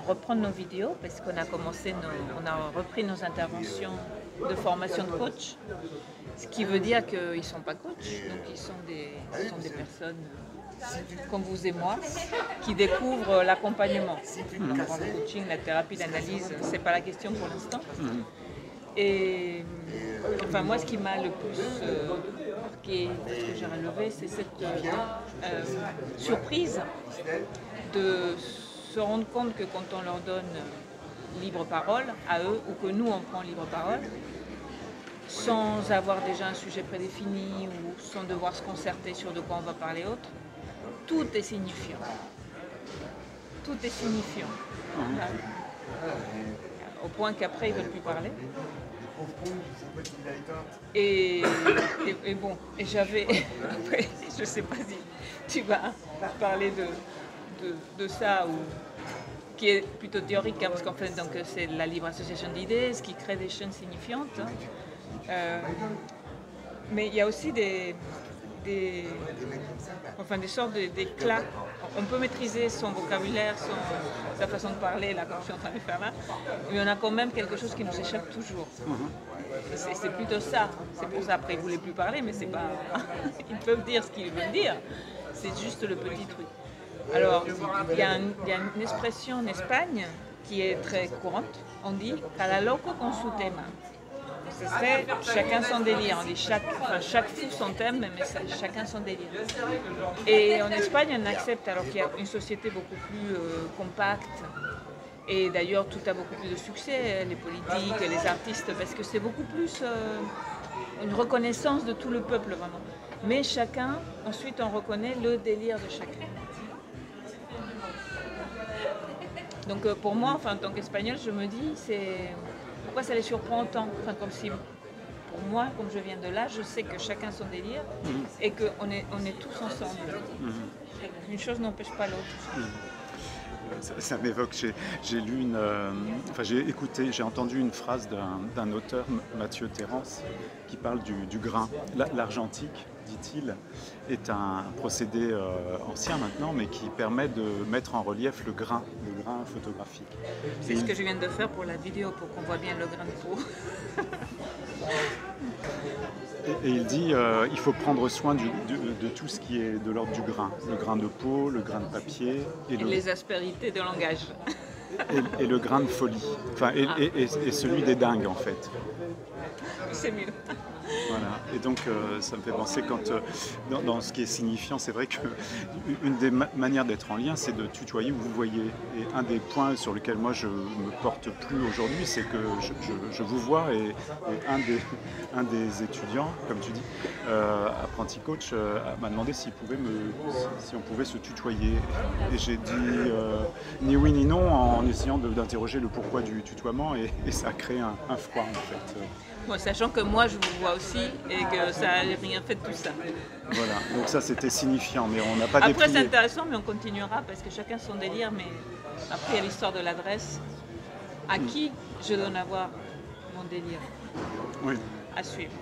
reprendre nos vidéos parce qu'on a on a repris nos interventions de formation de coach, ce qui veut dire qu'ils ne sont pas coachs, donc ils sont des personnes comme vous et moi qui découvrent l'accompagnement. Le coaching, la thérapie, l'analyse, c'est pas la question pour l'instant. Et enfin moi, ce qui m'a le plus marqué, ce que j'ai relevé, c'est cette surprise de se rendre compte que quand on leur donne libre parole à eux, ou que nous on prend libre parole, sans avoir déjà un sujet prédéfini ou sans devoir se concerter sur de quoi on va parler autre, tout est signifiant. Tout est signifiant. Au point qu'après ils ne veulent plus parler. Et bon, et j'avais, je ne sais pas si tu vas parler de ça, ou qui est plutôt théorique, hein, parce qu'en fait c'est la libre association d'idées, ce qui crée des chaînes signifiantes. Mais il y a aussi des sortes d'éclats. On peut maîtriser son vocabulaire, sa façon de parler, là, comme je suis en train de faire là, mais on a quand même quelque chose qui nous échappe toujours. C'est plutôt ça. C'est pour ça, après, ils ne voulaient plus parler, mais c'est pas... Ils peuvent dire ce qu'ils veulent dire. C'est juste le petit truc. Alors, il y a une expression en Espagne qui est très courante. On dit « cada loco con su tema ». Ce serait chacun son délire. On dit chaque fou son thème, mais chacun son délire. Et en Espagne, on accepte, alors qu'il y a une société beaucoup plus compacte, et d'ailleurs tout a beaucoup plus de succès, les politiques, les artistes, parce que c'est beaucoup plus une reconnaissance de tout le peuple, vraiment. Mais chacun, ensuite on reconnaît le délire de chacun. Donc pour moi, enfin, en tant qu'Espagnol, je me dis, pourquoi ça les surprend autant, enfin, comme si, pour moi, comme je viens de là, je sais que chacun son délire et qu'on est tous ensemble. Une chose n'empêche pas l'autre. Ça m'évoque, j'ai entendu une phrase d'un auteur, Mathieu Terrance, qui parle du grain. L'argentique, dit-il, est un procédé ancien maintenant, mais qui permet de mettre en relief le grain photographique. C'est ce que je viens de faire pour la vidéo, pour qu'on voit bien le grain de peau. Et il dit il faut prendre soin de tout ce qui est de l'ordre du grain. Le grain de peau, le grain de papier. Et les aspérités de langage. Et le grain de folie. Enfin, et celui des dingues, en fait. C'est mieux. Voilà. Et donc ça me fait penser dans ce qui est signifiant, c'est vrai qu'une des manières d'être en lien, c'est de tutoyer ou vous voyez. Et un des points sur lesquels moi je me porte plus aujourd'hui, c'est que je vous vois, et un des étudiants, comme tu dis, apprenti coach, m'a demandé si on pouvait se tutoyer. Et j'ai dit ni oui ni non, en essayant d'interroger le pourquoi du tutoiement, et ça a créé un froid, en fait. Bon, sachant que moi je vous vois aussi et que ça n'a rien fait de tout ça. Voilà, donc ça c'était signifiant, mais on n'a pas déplié. Après c'est intéressant, mais on continuera parce que chacun son délire, mais après il y a l'histoire de l'adresse. À qui je donne à voir mon délire? Oui. À suivre.